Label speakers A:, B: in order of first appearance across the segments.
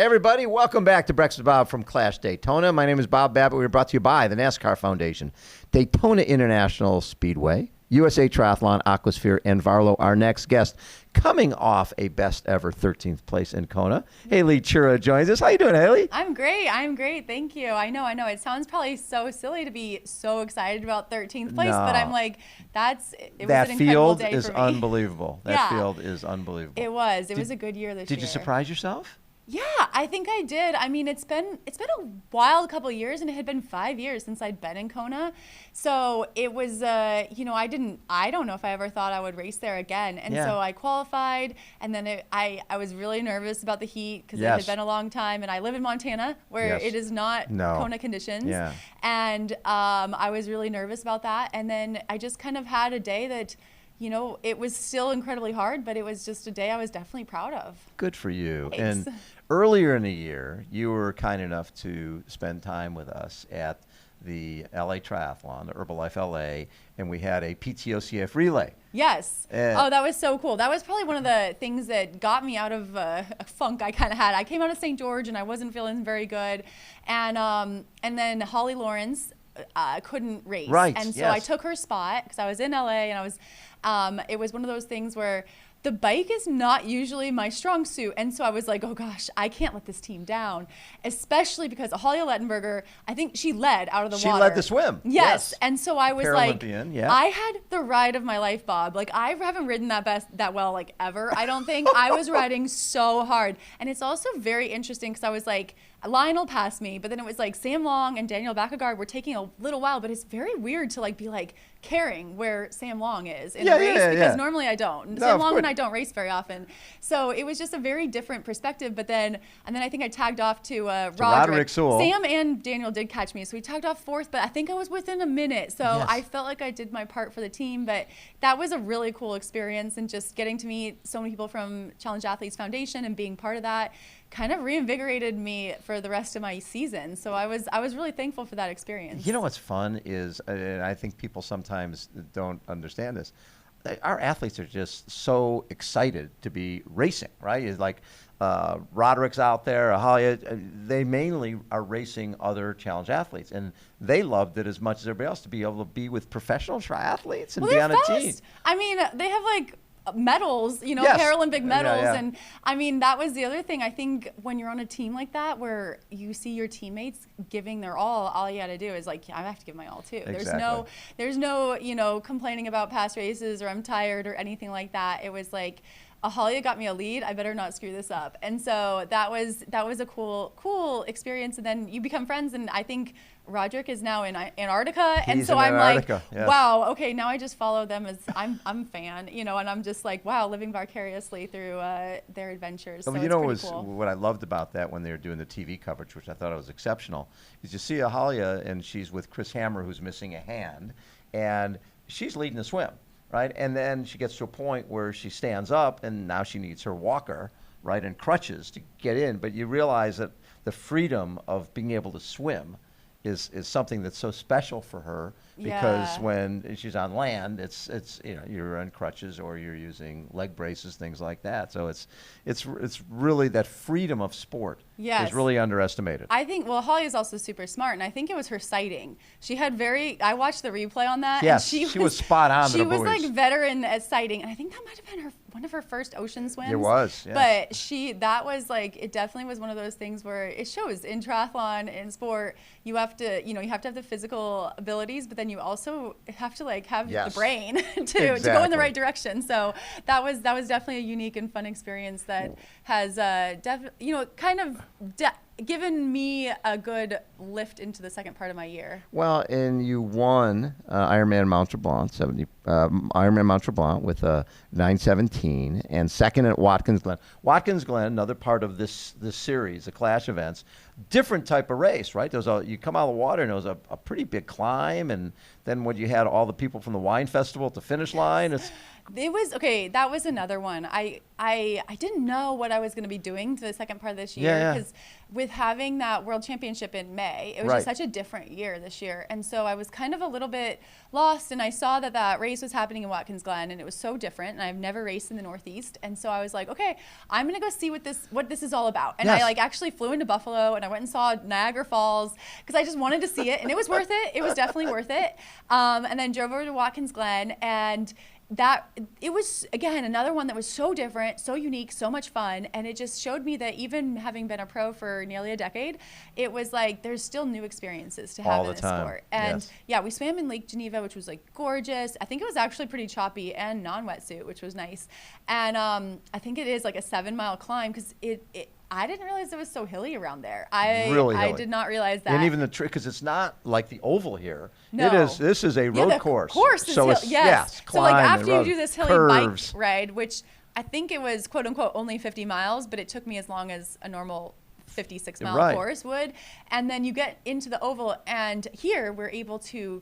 A: everybody. Welcome back to Breakfast with Bob from Clash Daytona. My name is Bob Babbitt. We're brought to you by the NASCAR Foundation, Daytona International Speedway, USA Triathlon, Aquasphere, and Varlo. Our next guest, coming off a best-ever 13th place in Kona, Haley Chura joins us. How you doing, Haley?
B: I'm great. Thank you. I know. It sounds probably so silly to be so excited about 13th place, but I'm like, it was an incredible day for me.
A: That field is unbelievable. That field is unbelievable.
B: It was. It was a good year this year.
A: Did you surprise yourself?
B: Yeah, I think I did. I mean, it's been a wild couple of years, and it had been 5 years since I'd been in Kona. So it was, I don't know if I ever thought I would race there again. And so I qualified, and then I was really nervous about the heat because it had been a long time. And I live in Montana, where it is not Kona conditions. Yeah. And I was really nervous about that. And then I just kind of had a day that, it was still incredibly hard, but it was just a day I was definitely proud of.
A: Good for you.
B: Thanks.
A: And earlier in the year, you were kind enough to spend time with us at the LA Triathlon, the Herbalife LA, and we had a PTOCF relay.
B: Yes. That was so cool. That was probably one of the things that got me out of a funk I kind of had. I came out of St. George, and I wasn't feeling very good. And then Holly Lawrence couldn't race.
A: Right.
B: And so I took her spot because I was in LA, and I was it was one of those things where the bike is not usually my strong suit. And so I was like, oh gosh, I can't let this team down, especially because Holly Lettenberger, I think she led out of the water.
A: She led the swim.
B: Yes. And so I was like,
A: yeah.
B: I had the ride of my life, Bob. Like, I haven't ridden that well, like, ever, I don't think. I was riding so hard. And it's also very interesting because I was like, Lionel passed me, but then it was like Sam Long and Daniel Backegard were taking a little while, but it's very weird to be like caring where Sam Long is in a race because normally I don't. Sam Long and I don't race very often. So it was just a very different perspective. But then I think I tagged off to Roderick Sewell. Sam and Daniel did catch me. So we tagged off fourth, but I think I was within a minute. So I felt like I did my part for the team, but that was a really cool experience, and just getting to meet so many people from Challenge Athletes Foundation and being part of that kind of reinvigorated me for the rest of my season. So I was really thankful for that experience.
A: You know what's fun is, and I think people sometimes don't understand this, our athletes are just so excited to be racing, right? It's like Roderick's out there, they mainly are racing other challenge athletes, and they loved it as much as everybody else to be able to be with professional triathletes and be on a team.
B: I mean, they have medals, Paralympic medals. And I mean, that was the other thing. I think when you're on a team like that, where you see your teammates giving their all you got to do is I have to give my all too.
A: Exactly.
B: There's no complaining about past races or I'm tired or anything like that. It was like, Ahalia got me a lead, I better not screw this up. And so that was a cool experience. And then you become friends, and I think Roderick is now in Antarctica. And so I'm like, wow, okay, now I just follow them as I'm a fan, and I'm just like, wow, living vicariously through their adventures. So cool.
A: What I loved about that when they were doing the TV coverage, which I thought was exceptional, is you see Ahalia, and she's with Chris Hammer, who's missing a hand, and she's leading the swim. Right, and then she gets to a point where she stands up, and now she needs her walker, right, and crutches to get in. But you realize that the freedom of being able to swim is something that's so special for her, because when she's on land, it's you're on crutches or you're using leg braces, things like that. So it's really that freedom of sport is really underestimated.
B: I think Holly is also super smart, and I think it was her sighting. She had I watched the replay on that.
A: Yes,
B: and
A: she was spot on.
B: She was like veteran at sighting, and I think that might have been one of her first ocean swims.
A: It was, yeah.
B: But that was it definitely was one of those things where it shows in triathlon, in sport, you have to have the physical abilities, but then you also have to have the brain to go in the right direction. So that was definitely a unique and fun experience that has kind of given me a good lift into the second part of my year.
A: Well, and you won Ironman Mont Tremblant, Ironman Mont Tremblant with a 9:17, and second at Watkins Glen. Watkins Glen, another part of this series, the Clash events, different type of race, right? You come out of the water, and it was a pretty big climb, and then when you had all the people from the wine festival at the finish line,
B: it was that was another one. I didn't know what I was going to be doing to the second part of this year, because with having that World Championship in May, it was just such a different year this year. And so I was kind of a little bit lost, and I saw that that race was happening in Watkins Glen, and it was so different, and I've never raced in the Northeast. And so I was like, okay, I'm going to go see what this is all about. And I like actually flew into Buffalo, and I went and saw Niagara Falls because I just wanted to see it, and it was worth it. It was definitely worth it. And then drove over to Watkins Glen, and it was, again, another one that was so different, so unique, so much fun. And it just showed me that even having been a pro for nearly a decade, it was like there's still new experiences to have in this sport. And yeah, we swam in Lake Geneva, which was like gorgeous. I think it was actually pretty choppy and non-wetsuit, which was nice. And I think it is like a 7-mile climb because I didn't realize it was so hilly around there. I did not realize that.
A: And even the trick, because it's not like the oval here.
B: No.
A: This is a road course.
B: So it's yes. So like after you do this hilly
A: curves.
B: bike ride, which I think it was quote unquote only 50 miles, but it took me as long as a normal 56-mile course would. And then you get into the oval, and here we're able to,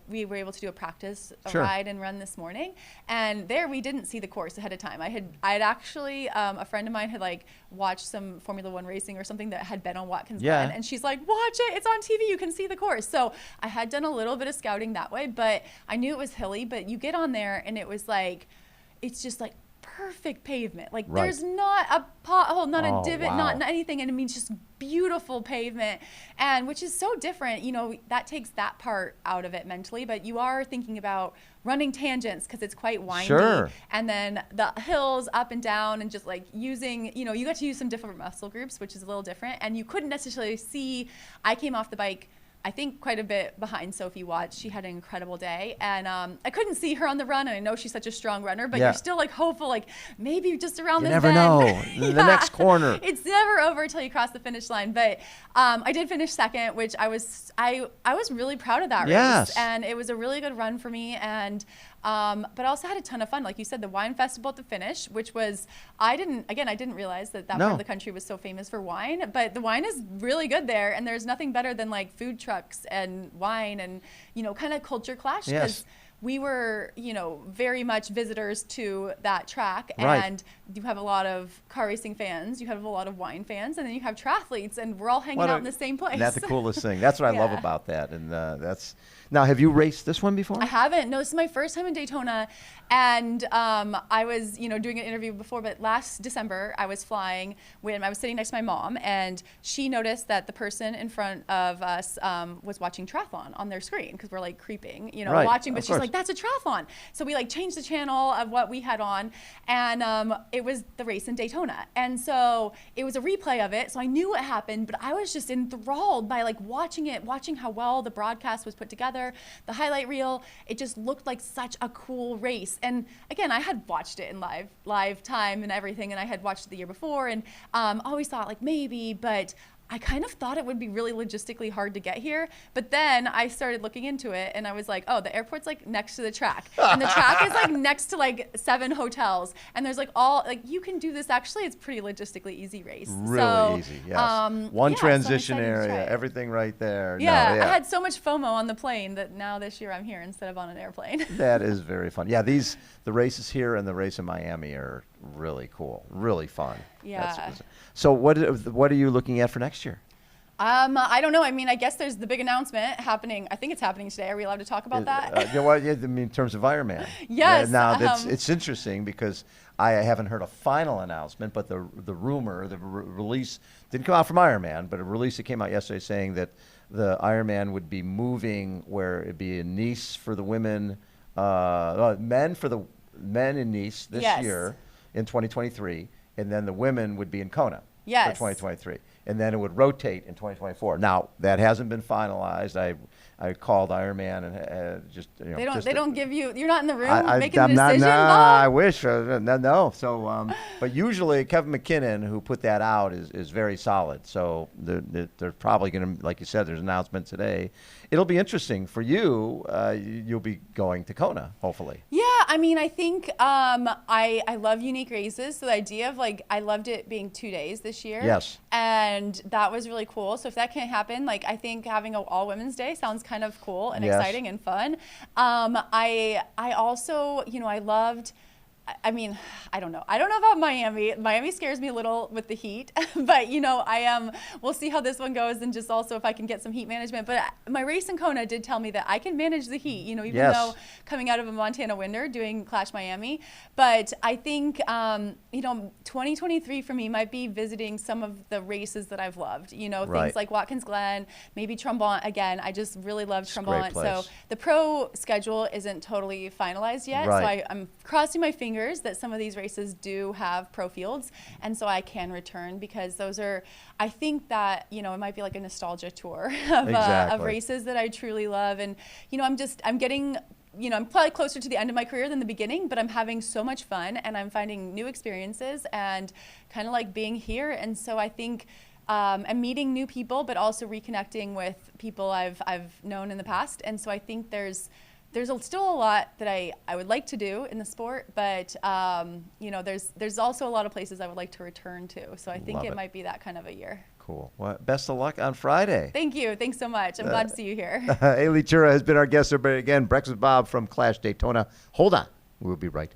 B: we were able to do a practice, ride and run this morning. And there we didn't see the course ahead of time. I had actually, a friend of mine had like watched some Formula One racing or something that had been on Watkins Glen, and she's like, watch it, it's on TV, you can see the course. So I had done a little bit of scouting that way, but I knew it was hilly. But you get on there and it was like, it's just like perfect pavement. Like there's not a pothole, not a divot, not anything. And it means just beautiful pavement, and which is so different. That takes that part out of it mentally, but you are thinking about running tangents because it's quite windy. And then the hills up and down, and just like using, you got to use some different muscle groups, which is a little different. And you couldn't necessarily see, I came off the bike I think quite a bit behind Sophie Watts. She had an incredible day, and I couldn't see her on the run, and I know she's such a strong runner, but you're still like hopeful, like maybe just around this bend.
A: You never know. The next corner.
B: It's never over until you cross the finish line. But I did finish second, which I was really proud of that race, and it was a really good run for me. And but I also had a ton of fun. Like you said, the wine festival at the finish, which was, I didn't realize that part of the country was so famous for wine, but the wine is really good there. And there's nothing better than like food trucks and wine and, kind of culture clash. Because we were, very much visitors to that track, and you have a lot of car racing fans, you have a lot of wine fans, and then you have triathletes, and we're all hanging out in the same place.
A: That's the coolest thing. That's what I love about that. And now, have you raced this one before?
B: I haven't. No, this is my first time in Daytona. And I was, doing an interview before, but last December I was flying when I was sitting next to my mom, and she noticed that the person in front of us was watching triathlon on their screen, because we're like creeping, watching, but she's like, that's a triathlon. So we like changed the channel of what we had on, and it was the race in Daytona. And so it was a replay of it. So I knew what happened, but I was just enthralled by like watching how well the broadcast was put together, the highlight reel. It just looked like such a cool race. And again, I had watched it in live time and everything, and I had watched it the year before, and always thought like maybe, but I kind of thought it would be really logistically hard to get here. But then I started looking into it, and I was like, oh, the airport's like next to the track, and the track is like next to like 7 hotels, and there's like you can do this. Actually, it's pretty logistically easy race.
A: Really easy, yes. One transition area, everything right there.
B: Yeah, I had so much FOMO on the plane that now this year I'm here instead of on an airplane.
A: That is very fun. Yeah, the races here and the race in Miami are really cool, really fun.
B: Yeah.
A: So what are you looking at for next year?
B: I don't know. I mean, I guess there's the big announcement happening. I think it's happening today. Are we allowed to talk about that?
A: In terms of Ironman.
B: Yes.
A: Now, it's interesting because I haven't heard a final announcement, but the rumor, the release didn't come out from Ironman, but a release that came out yesterday saying that the Ironman would be moving, where it'd be in Nice for the women, men in Nice this year in 2023, and then the women would be in Kona for 2023. And then it would rotate in 2024. Now, that hasn't been finalized. I called Ironman and
B: they don't give you. You're not in the room making the decision.
A: I wish. No. So, but usually Kevin McKinnon, who put that out, is very solid. So they're probably going to, like you said, there's an announcement today. It'll be interesting for you. You'll be going to Kona, hopefully.
B: Yeah, I mean, I think I love unique races. So the idea of I loved it being 2 days this year.
A: Yes.
B: And that was really cool. So if that can't happen, I think having an all women's day sounds kind of cool and exciting and fun. I also, I loved I mean, I don't know. I don't know about Miami. Miami scares me a little with the heat, but you know, we'll see how this one goes, and just also if I can get some heat management. But my race in Kona did tell me that I can manage the heat, you know, even though coming out of a Montana winter doing Clash Miami. But I think, you know, 2023 for me might be visiting some of the races that I've loved, you know, things like Watkins Glen, maybe Tremblant again. I just really love Tremblant. So the pro schedule isn't totally finalized yet. So I'm crossing my fingers that some of these races do have pro fields, and so I can return, because those are, I think that, you know, it might be like a nostalgia tour of races that I truly love. And you know, I'm getting, you know, I'm probably closer to the end of my career than the beginning, but I'm having so much fun, and I'm finding new experiences and kind of like being here. And so I think I'm meeting new people, but also reconnecting with people I've known in the past. And so I think there's still a lot that I would like to do in the sport, but you know, there's also a lot of places I would like to return to. So I think it might be that kind of a year.
A: Cool. Well, best of luck on Friday.
B: Thank you. Thanks so much. I'm glad to see you here.
A: Ailey Chura has been our guest. Again, Breakfast with Bob from CLASH Daytona. Hold on. We'll be right